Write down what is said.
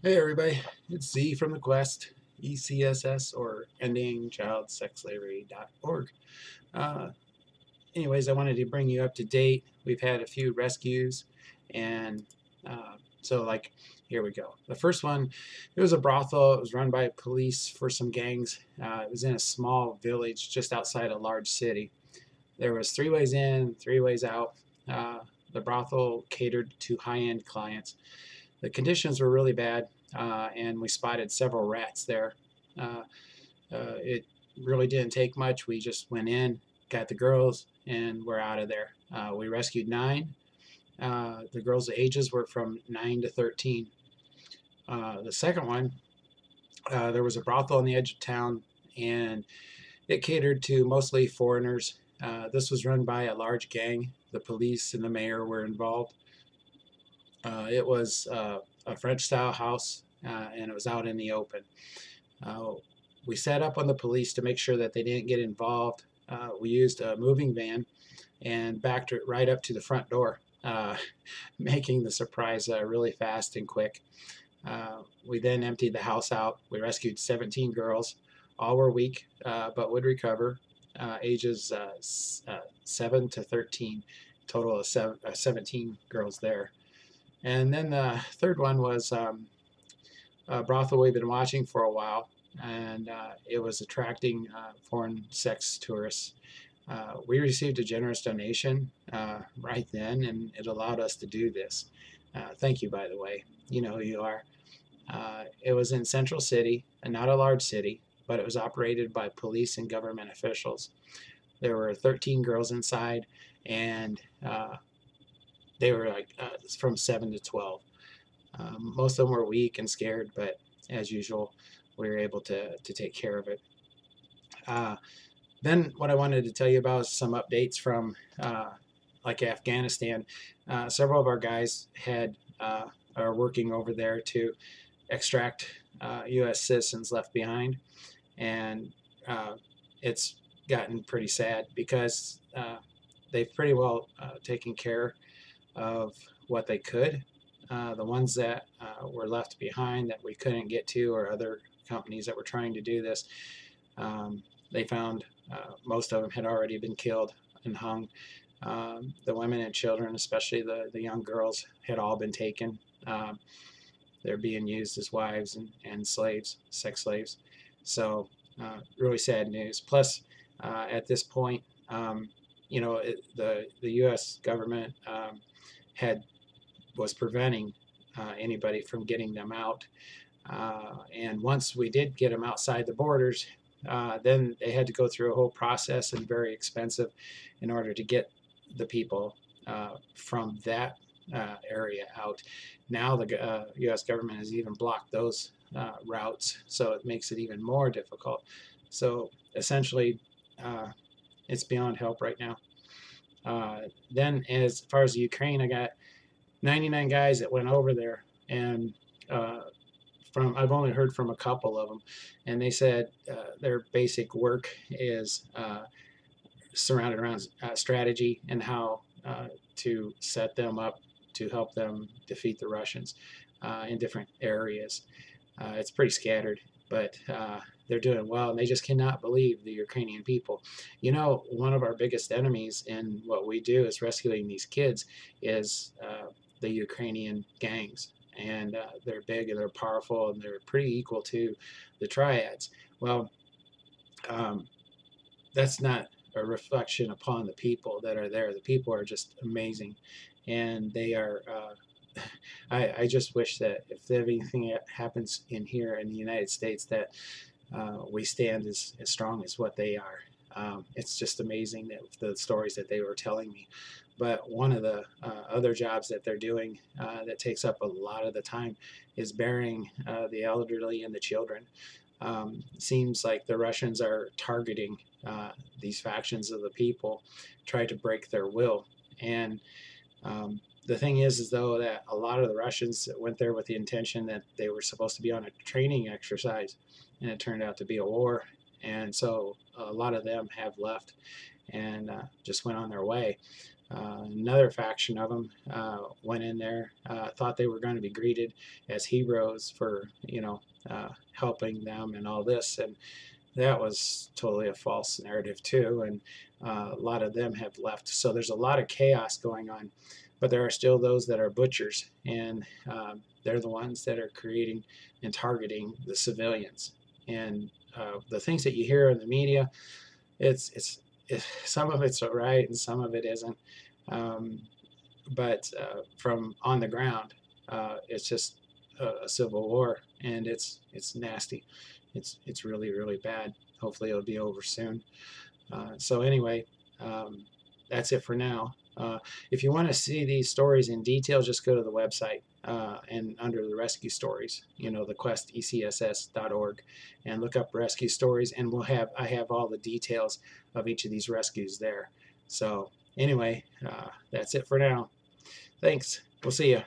Hey everybody, it's Z from the Quest, ECSS or EndingChildSexSlavery.org. Uh, Anyways, I wanted to bring you up to date. We've had a few rescues, and so here we go. The first one, it was a brothel. It was run by police for some gangs. It was in a small village just outside a large city. There was 3 ways in, 3 ways out. Uh, the brothel catered to high-end clients. The conditions were really bad, and we spotted several rats there. Uh, it really didn't take much. We just went in, got the girls, and we're out of there. We rescued 9. The girls' ages were from 9 to 13. The second one, there was a brothel on the edge of town, and it catered to mostly foreigners. This was run by a large gang. The police and the mayor were involved. It was a French style house, and it was out in the open. Uh, we set up on the police to make sure that they didn't get involved. We used a moving van and backed it right up to the front door, making the surprise really fast and quick. We then emptied the house out. We rescued 17 girls. All were weak, but would recover, ages 7 to 13, total of 17 girls there. And then the third one was a brothel we've been watching for a while, and it was attracting foreign sex tourists. We received a generous donation right then, and it allowed us to do this. Thank you, by the way. You know who you are. It was in Central City, and not a large city, but it was operated by police and government officials. There were 13 girls inside, and they were from 7 to 12. Most of them were weak and scared, but as usual, we were able to take care of it. Then what I wanted to tell you about is some updates from Afghanistan. Several of our guys are working over there to extract U.S. citizens left behind, and it's gotten pretty sad because they've pretty well taken care of what they could. The ones that were left behind that we couldn't get to, or other companies that were trying to do this, they found most of them had already been killed and hung. The women and children, especially the young girls, had all been taken. They're being used as wives and slaves, sex slaves. So really sad news. Plus, at this point, the U.S. government was preventing anybody from getting them out. And once we did get them outside the borders, then they had to go through a whole process, and very expensive, in order to get the people from that area out. Now the U.S. government has even blocked those routes, so it makes it even more difficult. So essentially, it's beyond help right now. Then as far as Ukraine, I got 99 guys that went over there, and I've only heard from a couple of them, and they said their basic work is surrounded around strategy and how to set them up to help them defeat the Russians in different areas. It's pretty scattered, but they're doing well, and they just cannot believe the Ukrainian people. You know, one of our biggest enemies in what we do is rescuing these kids is the Ukrainian gangs. And they're big and they're powerful, and they're pretty equal to the triads. Well, that's not a reflection upon the people that are there. The people are just amazing, and they are. I just wish that if anything happens in here in the United States, that we stand as strong as what they are. It's just amazing that the stories that they were telling me. But one of the other jobs that they're doing that takes up a lot of the time is burying the elderly and the children. Seems like the Russians are targeting these factions of the people, try to break their will. And the thing is though, that a lot of the Russians went there with the intention that they were supposed to be on a training exercise, and it turned out to be a war. And so a lot of them have left and just went on their way. Another faction of them went in there, thought they were going to be greeted as heroes for, helping them and all this, and that was totally a false narrative too. And a lot of them have left. So there's a lot of chaos going on, but there are still those that are butchers, and they're the ones that are creating and targeting the civilians. And the things that you hear in the media, it's some of it's all right and some of it isn't. But from on the ground, it's just a civil war, and it's nasty. It's really, really bad. Hopefully it'll be over soon. So anyway, that's it for now. If you want to see these stories in detail, just go to the website and under the rescue stories, the quest ECSS.org, and look up rescue stories, and I have all the details of each of these rescues there. So anyway, that's it for now. Thanks. We'll see you.